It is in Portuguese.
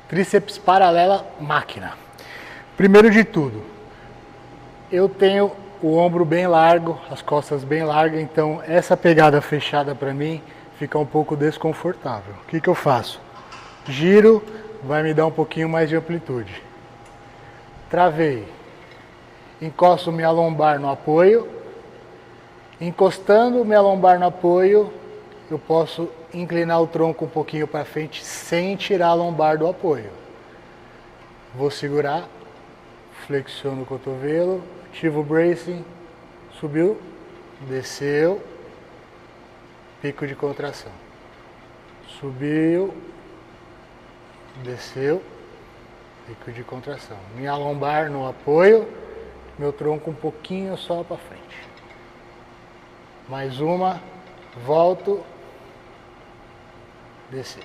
Tríceps paralela máquina. Primeiro de tudo, eu tenho o ombro bem largo, as costas bem largas, então essa pegada fechada para mim fica um pouco desconfortável. O que eu faço? Giro, vai me dar um pouquinho mais de amplitude. Travei. Encosto minha lombar no apoio. Encostando minha lombar no apoio, eu posso inclinar o tronco um pouquinho para frente sem tirar a lombar do apoio. Vou segurar, flexiono o cotovelo, ativo o bracing, subiu, desceu, pico de contração. Subiu, desceu, pico de contração. Minha lombar no apoio, meu tronco um pouquinho só para frente. Mais uma, volto, descer.